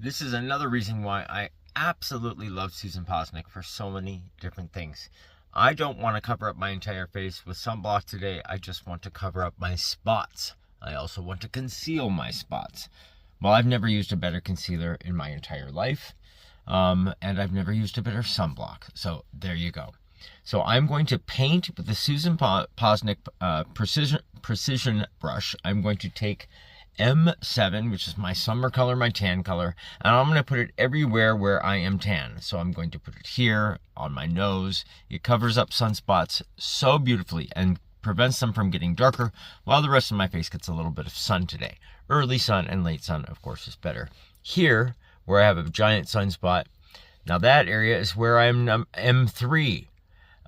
This is another reason why I absolutely love Susan Posnick for so many different things. I don't want to cover up my entire face with sunblock today. I just want to cover up my spots. I also want to conceal my spots. Well, I've never used a better concealer in my entire life. And I've never used a better sunblock. So there you go. So I'm going to paint with the Susan Posnick precision brush. I'm going to take M7, which is my summer color, my tan color, and I'm going to put it everywhere where I am tan. So I'm going to put it here on my nose. It covers up sunspots so beautifully and prevents them from getting darker, while the rest of my face gets a little bit of sun today. Early sun and late sun, of course, is better. Here, where I have a giant sunspot, now that area is where I'm M3.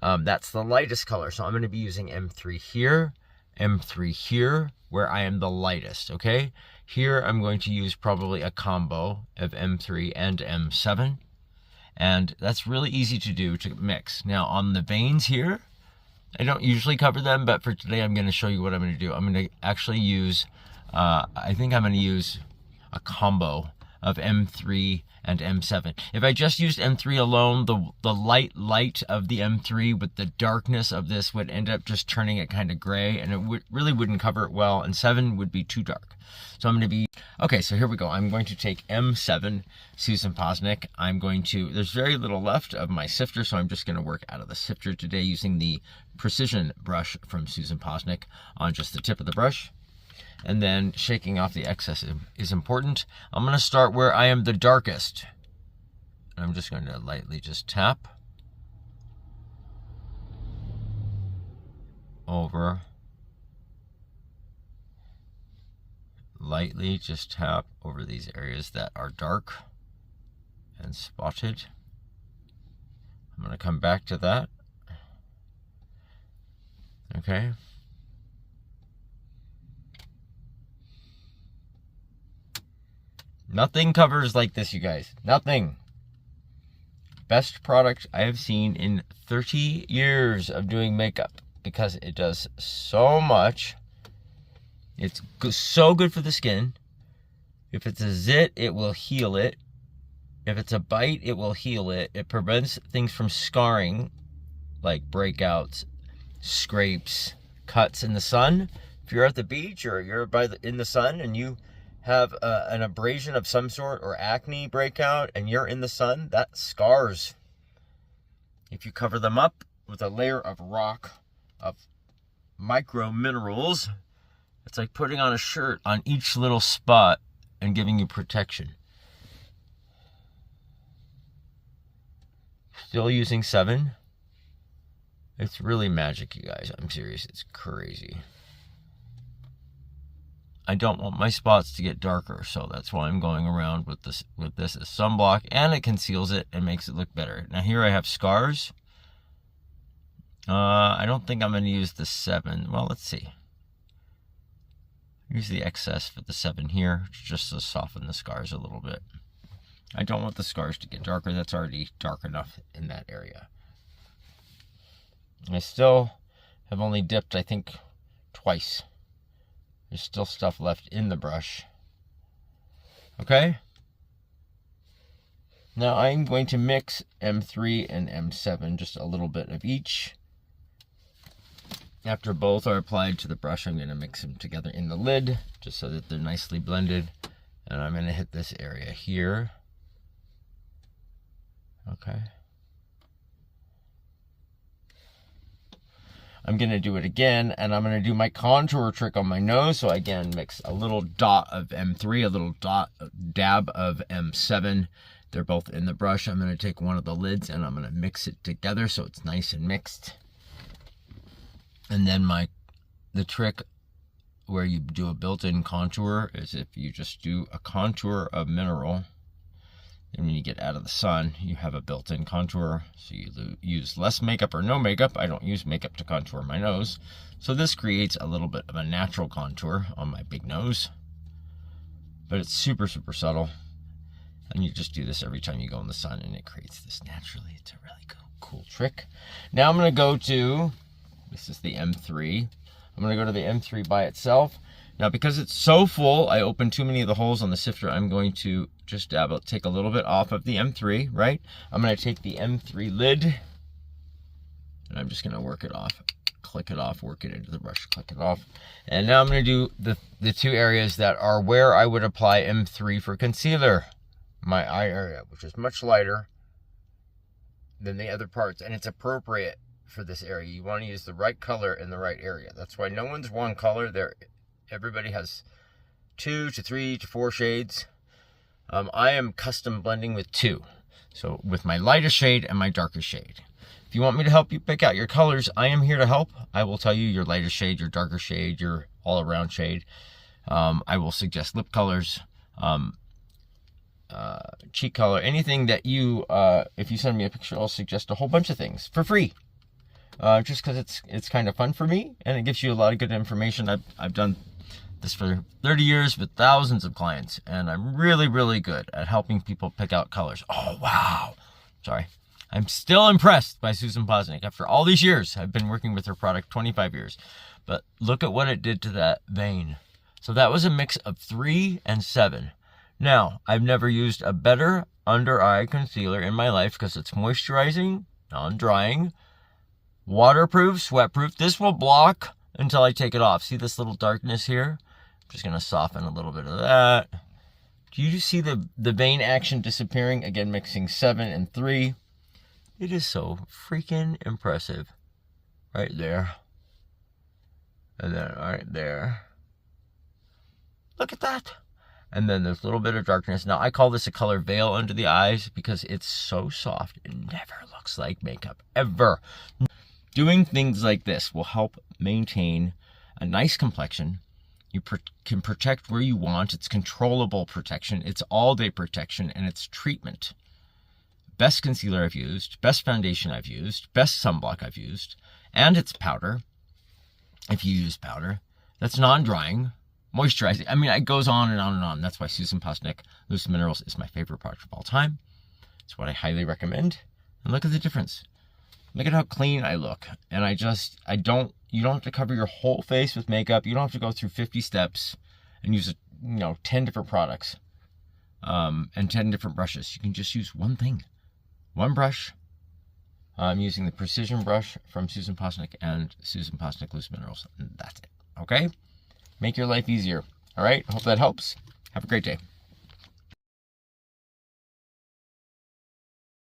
That's the lightest color, so I'm going to be using M3 here, M3 here, where I am the lightest, okay? Here I'm going to use probably a combo of M3 and M7, and that's really easy to do to mix. Now on the veins here, I don't usually cover them, but for today I'm going to show you what I'm going to do. I'm going to actually use, I think I'm going to use a combo of M3 and M7. If I just used M3 alone, the light of the M3 with the darkness of this would end up just turning it kind of gray, and it really wouldn't cover it well, and 7 would be too dark. So I'm going to be, okay, so here we go. I'm going to take M7 Susan Posnick. There's very little left of my sifter, so I'm just going to work out of the sifter today using the precision brush from Susan Posnick on just the tip of the brush. And then shaking off the excess is important. I'm going to start where I am the darkest. I'm just going to lightly just tap over. Lightly just tap over these areas that are dark and spotted. I'm going to come back to that. Okay. Nothing covers like this, you guys. Nothing. Best product I have seen in 30 years of doing makeup, because it does so much. It's so good for the skin. If it's a zit, it will heal it. If it's a bite, it will heal it. It prevents things from scarring, like breakouts, scrapes, cuts in the sun. If you're at the beach or you're in the sun and you have an abrasion of some sort or acne breakout and you're in the sun, that scars. If you cover them up with a layer of rock, of micro minerals, it's like putting on a shirt on each little spot and giving you protection. Still using 7. It's really magic, you guys. I'm serious. It's crazy. I don't want my spots to get darker, so that's why I'm going around with this as sunblock, and it conceals it and makes it look better. Now here I have scars. I don't think I'm going to use the 7. Well, let's see. Use the excess for the 7 here, just to soften the scars a little bit. I don't want the scars to get darker. That's already dark enough in that area. I still have only dipped, I think, twice. There's still stuff left in the brush. Okay? Now I'm going to mix M3 and M7, just a little bit of each. After both are applied to the brush, I'm going to mix them together in the lid, just so that they're nicely blended. And I'm going to hit this area here. Okay. I'm going to do it again, and I'm going to do my contour trick on my nose. So again, mix a little dot of M3, a little dab of M7. They're both in the brush. I'm going to take one of the lids and I'm going to mix it together so it's nice and mixed. And then the trick where you do a built-in contour is if you just do a contour of mineral, and when you get out of the sun, you have a built-in contour. So you use less makeup or no makeup. I don't use makeup to contour my nose. So this creates a little bit of a natural contour on my big nose. But it's super, super subtle. And you just do this every time you go in the sun, and it creates this naturally. It's a really cool trick. Now I'm going to go to, this is the M3. I'm going to go to the M3 by itself. Now, because it's so full, I opened too many of the holes on the sifter. I'm going to just take a little bit off of the M3, right? I'm going to take the M3 lid, and I'm just going to work it off. Click it off, work it into the brush, click it off. And now I'm going to do the two areas that are where I would apply M3 for concealer. My eye area, which is much lighter than the other parts, and it's appropriate for this area. You want to use the right color in the right area. That's why no one's one color. Everybody has 2 to 3 to 4 shades. I am custom blending with 2. So with my lightest shade and my darkest shade. If you want me to help you pick out your colors, I am here to help. I will tell you your lightest shade, your darker shade, your all-around shade. I will suggest lip colors, cheek color, anything that you, if you send me a picture, I'll suggest a whole bunch of things for free. Just because it's kind of fun for me, and it gives you a lot of good information. I've done this for 30 years with thousands of clients, and I'm really, really good at helping people pick out colors. Oh, wow. Sorry. I'm still impressed by Susan Posnick. After all these years, I've been working with her product 25 years. But look at what it did to that vein. So that was a mix of 3 and 7. Now, I've never used a better under-eye concealer in my life because it's moisturizing, non-drying, waterproof, sweatproof. This will block until I take it off. See this little darkness here? I'm just going to soften a little bit of that. Do you see the vein action disappearing? Again, mixing 7 and 3. It is so freaking impressive. Right there. And then right there. Look at that. And then there's a little bit of darkness. Now, I call this a color veil under the eyes because it's so soft. It never looks like makeup, ever. Doing things like this will help maintain a nice complexion. You can protect where you want. It's controllable protection. It's all-day protection, and it's treatment. Best concealer I've used, best foundation I've used, best sunblock I've used, and it's powder, if you use powder. That's non-drying, moisturizing. I mean, it goes on and on and on. That's why Susan Posnick Loose Minerals is my favorite product of all time. It's what I highly recommend. And look at the difference. Look at how clean I look. And you don't have to cover your whole face with makeup. You don't have to go through 50 steps and use 10 different products and 10 different brushes. You can just use one thing. One brush. I'm using the Precision brush from Susan Posnick and Susan Posnick Loose Minerals. And that's it. Okay? Make your life easier. All right? I hope that helps. Have a great day.